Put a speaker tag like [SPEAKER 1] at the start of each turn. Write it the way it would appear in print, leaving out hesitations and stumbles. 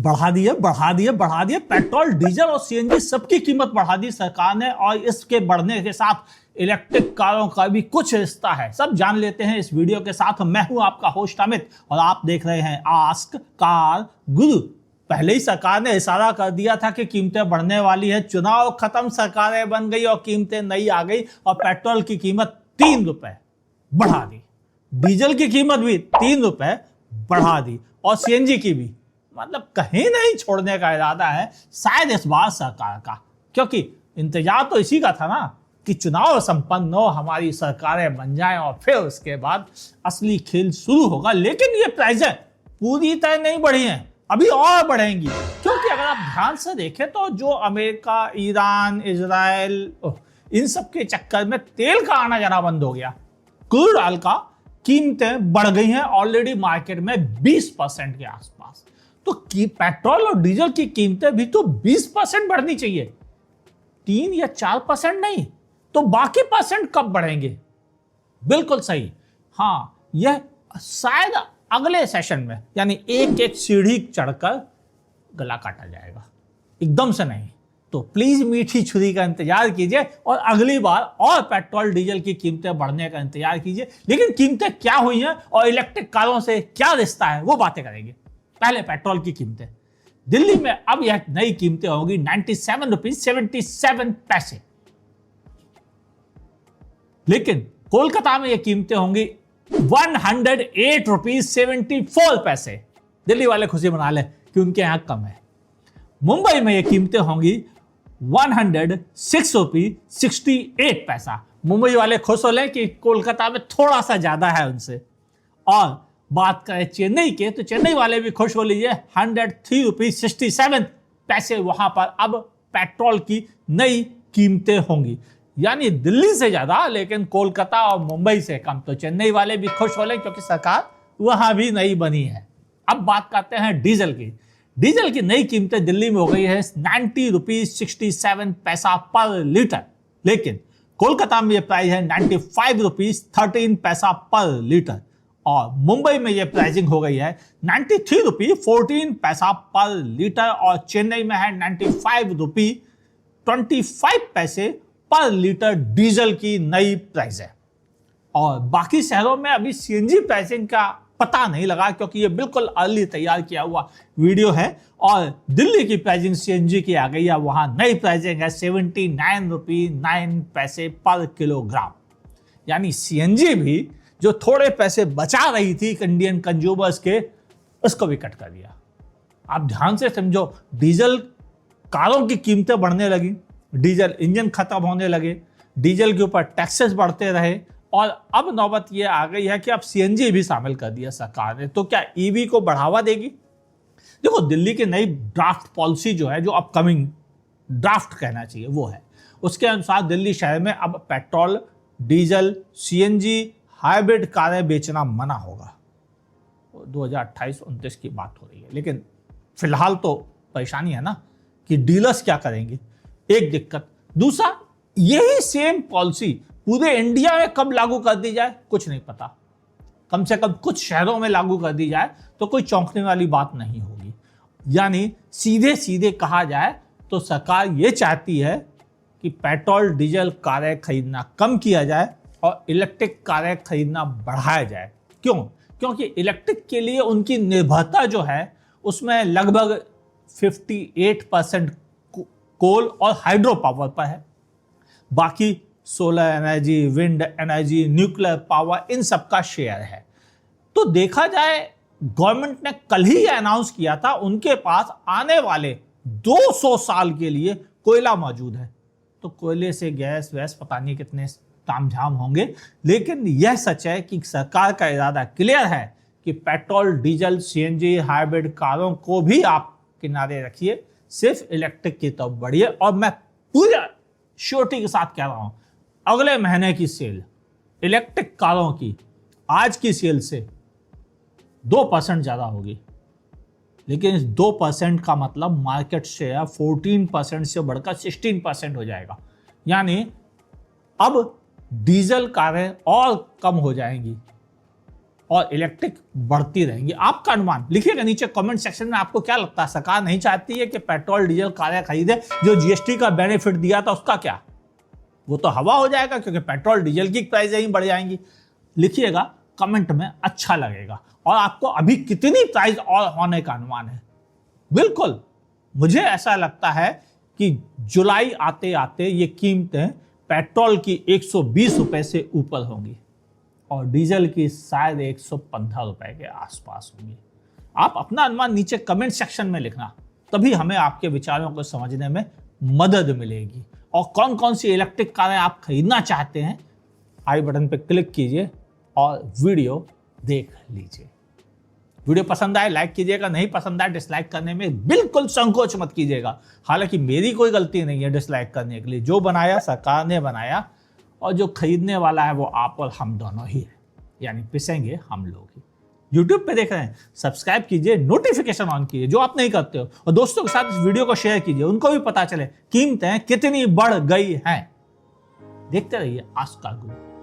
[SPEAKER 1] बढ़ा दिए petrol, diesel और सीएनजी सबकी कीमत बढ़ा दी सरकार ने। और इसके बढ़ने के साथ इलेक्ट्रिक कारों का भी कुछ रिश्ता है, सब जान लेते हैं इस वीडियो के साथ। मैं हूं आपका होस्ट अमित और आप देख रहे हैं आस्क कार गुरु। पहले ही सरकार ने इशारा कर दिया था कि कीमतें बढ़ने वाली है, चुनाव खत्म, सरकारें बन गई और कीमतें नई आ गई और पेट्रोल की कीमत 3 रुपए बढ़ा दी, डीजल की कीमत भी 3 रुपए बढ़ा दी और सीएनजी की भी। मतलब कहीं नहीं छोड़ने का इरादा है शायद इस बार सरकार का, क्योंकि इंतजार तो इसी का था ना कि चुनाव संपन्न हो, हमारी सरकारें बन जाएं और फिर उसके बाद असली खेल शुरू होगा। लेकिन ये प्राइसें पूरी तरह नहीं बढ़ी हैं, अभी और बढ़ेंगी, क्योंकि अगर आप ध्यान से देखें तो जो अमेरिका, ईरान, इजराइल, इन सब के चक्कर में तेल का आना जाना बंद हो गया। क्रूड ऑयल का कीमतें बढ़ गई हैं ऑलरेडी मार्केट में 20% के आसपास। तो पेट्रोल और डीजल की कीमतें भी तो 20% बढ़नी चाहिए, 3 या 4% नहीं। तो बाकी परसेंट कब बढ़ेंगे? बिल्कुल सही, हाँ, यह शायद अगले सेशन में, यानी एक एक सीढ़ी चढ़कर गला काटा जाएगा, एकदम से नहीं। तो प्लीज मीठी छुरी का इंतजार कीजिए और अगली बार और पेट्रोल डीजल की कीमतें बढ़ने का इंतजार कीजिए। लेकिन कीमतें क्या हुई हैं और इलेक्ट्रिक कारों से क्या रिश्ता है, वो बातें करेंगे। पहले पेट्रोल की कीमतें। दिल्ली में अब यह नई कीमतें होगी 97 रुपीज 77 पैसे, लेकिन कोलकाता में यह कीमतें होंगी 108 रुपीज 74 पैसे। दिल्ली वाले खुशी मना लें कि उनके यहां कम है। मुंबई में यह कीमतें होंगी 106 रुपीज 68 पैसा। मुंबई वाले खुश हो लें कि कोलकाता में थोड़ा सा ज्यादा है उनसे। और बात करें चेन्नई के, तो चेन्नई वाले भी खुश हो लीजिए, 103 रुपीज 67 पैसे वहां पर अब पेट्रोल की नई कीमतें होंगी। यानी दिल्ली से ज्यादा लेकिन कोलकाता और मुंबई से कम। तो चेन्नई वाले भी खुश हो लें क्योंकि सरकार वहां भी नई बनी है। अब बात करते हैं डीजल की। डीजल की नई कीमतें दिल्ली में हो गई है 90 रुपीज 67 पैसा पर लीटर, लेकिन कोलकाता में यह प्राइस है 95 रुपीज 13 पैसा पर लीटर। और मुंबई में यह प्राइसिंग हो गई है 93 रुपीज 14 पैसा पर लीटर और चेन्नई में है 95 रुपीज 25 पैसे पर लीटर डीजल की नई प्राइस है। और बाकी शहरों में अभी सीएनजी प्राइसिंग का पता नहीं लगा, क्योंकि ये बिल्कुल अर्ली तैयार किया हुआ वीडियो है। और दिल्ली की प्राइसिंग सीएनजी की आ गई है, वहां नई प्राइसिंग है 79 रुपीज 9 पैसे पर किलोग्राम। यानी सीएनजी भी जो थोड़े पैसे बचा रही थी इंडियन कंज्यूमर्स के, उसको भी कट कर दिया। आप ध्यान से समझो, डीजल कारों की कीमतें बढ़ने लगी, डीजल इंजन खत्म होने लगे, डीजल के ऊपर टैक्सेस बढ़ते रहे और अब नौबत ये आ गई है कि अब सीएनजी भी शामिल कर दिया सरकार ने। तो क्या ईवी को बढ़ावा देगी? देखो, दिल्ली की नई ड्राफ्ट पॉलिसी जो है, जो अपकमिंग ड्राफ्ट कहना चाहिए, वो है, उसके अनुसार दिल्ली शहर में अब पेट्रोल, डीजल, सीएनजी, हाइब्रिड कारें बेचना मना होगा। 2028-29 की बात हो रही है, लेकिन फिलहाल तो परेशानी है ना कि डीलर्स क्या करेंगे, एक दिक्कत। दूसरा, यही सेम पॉलिसी पूरे इंडिया में कब लागू कर दी जाए कुछ नहीं पता। कम से कम कुछ शहरों में लागू कर दी जाए तो कोई चौंकने वाली बात नहीं होगी। यानी सीधे सीधे कहा जाए तो सरकार ये चाहती है कि पेट्रोल डीजल कारें खरीदना कम किया जाए और इलेक्ट्रिक कारें खरीदना बढ़ाया जाए। क्यों? क्योंकि इलेक्ट्रिक के लिए उनकी निर्भरता जो है उसमें लगभग 58% कोल और हाइड्रो पावर पर है। बाकी solar energy, wind energy, nuclear power, इन सब का शेयर है। तो देखा जाए, गवर्नमेंट ने कल ही अनाउंस किया था उनके पास आने वाले 200 साल के लिए कोयला मौजूद है। तो कोयले से गैस वैस पता नहीं कितने तामझाम होंगे, लेकिन यह सच है कि सरकार का इरादा क्लियर है कि पेट्रोल, डीजल, सीएनजी, हाइब्रिड कारों को भी आप किनारे रखिए, सिर्फ इलेक्ट्रिक की तरफ बढ़िए। और मैं पूरा श्योरिटी के साथ कह रहा हूं, अगले महीने की सेल इलेक्ट्रिक कारों की आज की सेल से 2% ज्यादा होगी। लेकिन इस 2% का मतलब मार्केट शेयर 14% से बढ़कर 16% हो जाएगा। यानी अब डीजल कारें और कम हो जाएंगी और इलेक्ट्रिक बढ़ती रहेंगी। आपका अनुमान लिखिएगा नीचे कमेंट सेक्शन में, आपको क्या लगता है? सरकार नहीं चाहती है कि पेट्रोल डीजल कारें खरीदे? जो जीएसटी का बेनिफिट दिया था उसका क्या? वो तो हवा हो जाएगा, क्योंकि पेट्रोल डीजल की प्राइसें ही बढ़ जाएंगी। लिखिएगा कमेंट में, अच्छा लगेगा। और आपको अभी कितनी प्राइस और होने का अनुमान है? बिल्कुल मुझे ऐसा लगता है कि जुलाई आते आते ये कीमतें पेट्रोल की 120 रुपए से ऊपर होंगी और डीजल की शायद 115 रुपए के आसपास होंगी। आप अपना अनुमान नीचे कमेंट सेक्शन में लिखना, तभी हमें आपके विचारों को समझने में मदद मिलेगी। और कौन कौन सी इलेक्ट्रिक कारें आप खरीदना चाहते हैं, आई बटन पर क्लिक कीजिए और वीडियो देख लीजिए। वीडियो पसंद आए लाइक कीजिएगा, नहीं पसंद आए डिसलाइक करने में बिल्कुल संकोच मत कीजिएगा। हालांकि मेरी कोई गलती नहीं है डिसलाइक करने के लिए, जो बनाया सरकार ने बनाया और जो खरीदने वाला है वो आप और हम दोनों ही है, यानी पिसेंगे हम लोग ही। YouTube पे देख रहे हैं, सब्सक्राइब कीजिए, नोटिफिकेशन ऑन कीजिए जो आप नहीं करते हो, और दोस्तों के साथ इस वीडियो को शेयर कीजिए, उनको भी पता चले कीमतें कितनी बढ़ गई हैं। देखते रहिए आज का गुरु।